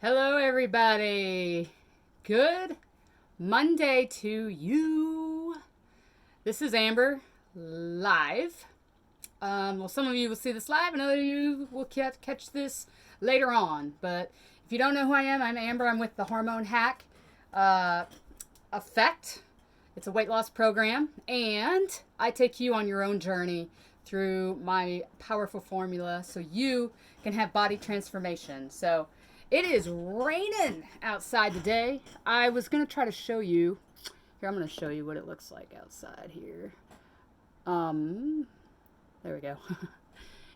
Hello, everybody. Good Monday to you. This is Amber live. Well, some of you will see this live, and other of you will catch this later on. But if you don't know who I am, I'm Amber. I'm with the Hormone Hack Effect. It's a weight loss program, and I take you on your own journey through my powerful formula so you can have body transformation. So it is raining outside today. I was going to try to show you. Here, I'm going to show you what it looks like outside here. There we go.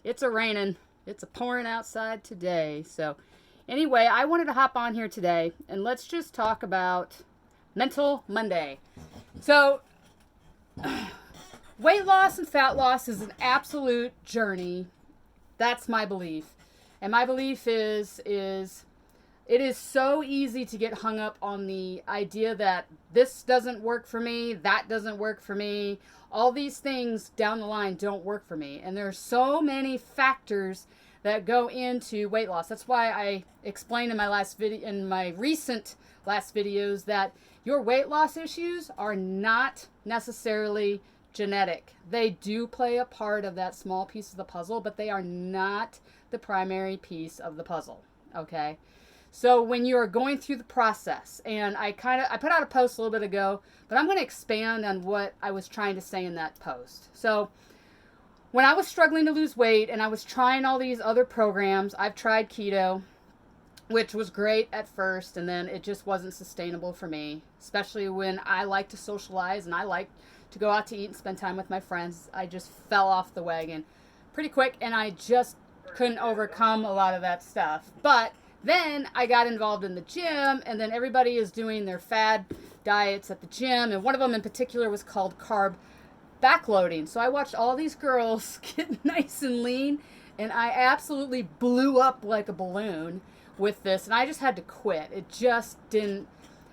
It's a raining. It's a pouring outside today. So anyway, I wanted to hop on here today and let's just talk about Mental Monday. So weight loss and fat loss is an absolute journey. That's my belief. And my belief is it is so easy to get hung up on the idea that this doesn't work for me, that doesn't work for me. All these things down the line don't work for me. And there are so many factors that go into weight loss. That's why I explained in my recent last videos that your weight loss issues are not necessarily genetic. They do play a part of that small piece of the puzzle, but they are not the primary piece of the puzzle. Okay? So when you are going through the process, and I put out a post a little bit ago, but I'm going to expand on what I was trying to say in that post. So when I was struggling to lose weight and I was trying all these other programs, I've tried keto, which was great at first, and then it just wasn't sustainable for me, especially when I like to socialize and I like to go out to eat and spend time with my friends. I just fell off the wagon pretty quick, and I just couldn't overcome a lot of that stuff. But then I got involved in the gym, and then everybody is doing their fad diets at the gym, and one of them in particular was called carb backloading. So I watched all these girls get nice and lean, and I absolutely blew up like a balloon with this, and I just had to quit. It just didn't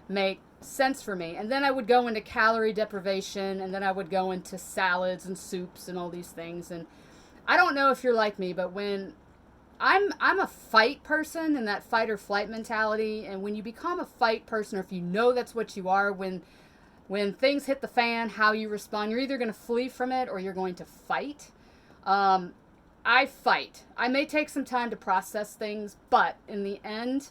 make sense for me. And then I would go into calorie deprivation, and then I would go into salads and soups and all these things. And I don't know if you're like me, but when I'm a fight person, and that fight or flight mentality, and when you become a fight person, or if you know that's what you are, when things hit the fan, how you respond, you're either going to flee from it or you're going to fight. I fight. I may take some time to process things, but in the end,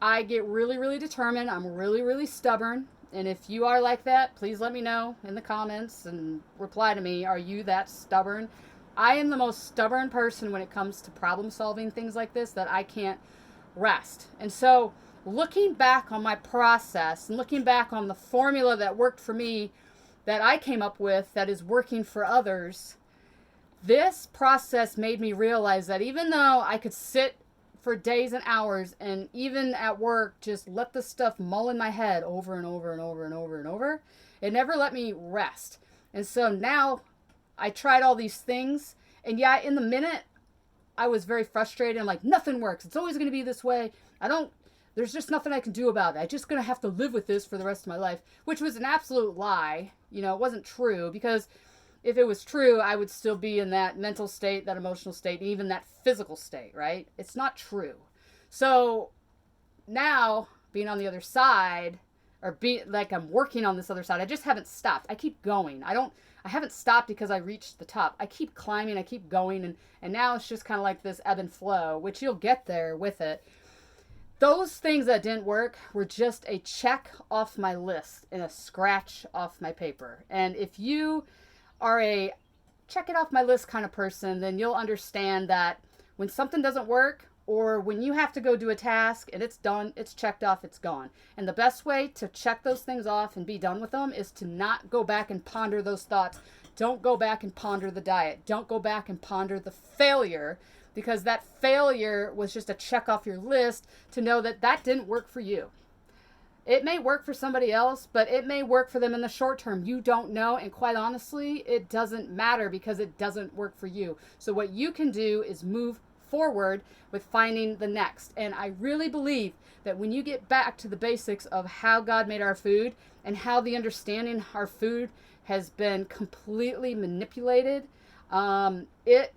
I get really, really determined. I'm really, really stubborn. And if you are like that, please let me know in the comments and reply to me. Are you that stubborn? I am the most stubborn person when it comes to problem solving things like this, that I can't rest. And so looking back on my process and looking back on the formula that worked for me, that I came up with, that is working for others, this process made me realize that even though I could sit for days and hours, and even at work just let the stuff mull in my head over and over and over and over and over, it never let me rest. And so now I tried all these things, and yeah, in the minute I was very frustrated. I'm like, nothing works. It's always going to be this way. There's just nothing I can do about it. I'm just going to have to live with this for the rest of my life, which was an absolute lie. You know, it wasn't true, because if it was true, I would still be in that mental state, that emotional state, even that physical state, right? It's not true. So now, being on the other side, or be like I'm working on this other side, I just haven't stopped. I keep going. I haven't stopped because I reached the top. I keep climbing, I keep going, and now it's just kind of like this ebb and flow, which you'll get there with it. Those things that didn't work were just a check off my list and a scratch off my paper. And if you are a check it off my list kind of person, then you'll understand that when something doesn't work, or when you have to go do a task and it's done, it's checked off, it's gone. And the best way to check those things off and be done with them is to not go back and ponder those thoughts. Don't go back and ponder the diet. Don't go back and ponder the failure, because that failure was just a check off your list to know that that didn't work for you. It may work for somebody else, but it may work for them in the short term. You don't know, and quite honestly, it doesn't matter, because it doesn't work for you. So what you can do is move forward with finding the next. And I really believe that when you get back to the basics of how God made our food, and how the understanding our food has been completely manipulated, it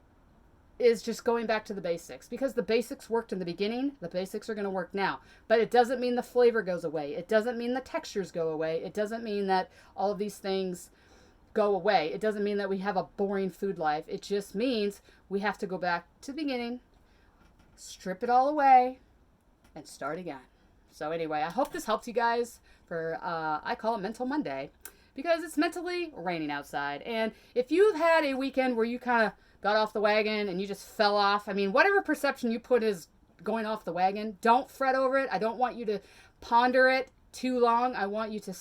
is just going back to the basics, because the basics worked in the beginning. The basics are going to work now, but it doesn't mean the flavor goes away. It doesn't mean the textures go away. It doesn't mean that all of these things go away. It doesn't mean that we have a boring food life. It just means we have to go back to the beginning, strip it all away, and start again. So anyway, I hope this helped you guys for, I call it Mental Monday, because it's mentally raining outside. And if you've had a weekend where you kind of got off the wagon and you just fell off, I mean, whatever perception you put is going off the wagon, don't fret over it. I don't want you to ponder it too long. I want you to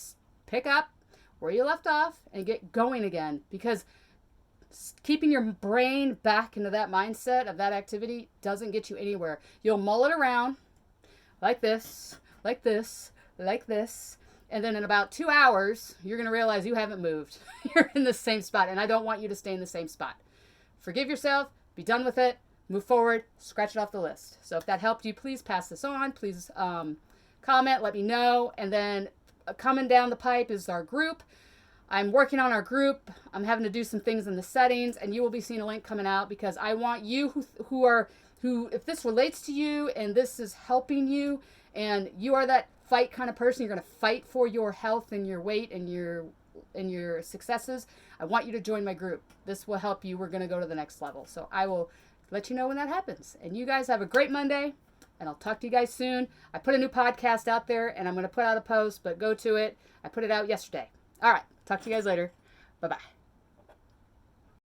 pick up where you left off and get going again, because keeping your brain back into that mindset of that activity doesn't get you anywhere. You'll mull it around like this, like this, like this, and then in about 2 hours, you're going to realize you haven't moved. You're in the same spot, and I don't want you to stay in the same spot. Forgive yourself, be done with it, move forward, scratch it off the list. So if that helped you, please pass this on. Please comment, let me know. And then coming down the pipe is our group. I'm working on our group. I'm having to do some things in the settings, and you will be seeing a link coming out, because I want you who if this relates to you and this is helping you, and you are that fight kind of person, you're going to fight for your health and your weight and your successes, I want you to join my group. This will help you. We're going to go to the next level. So I will let you know when that happens. And you guys have a great Monday, and I'll talk to you guys soon. I put a new podcast out there, and I'm going to put out a post, but go to it. I put it out yesterday. All right. Talk to you guys later. Bye-bye.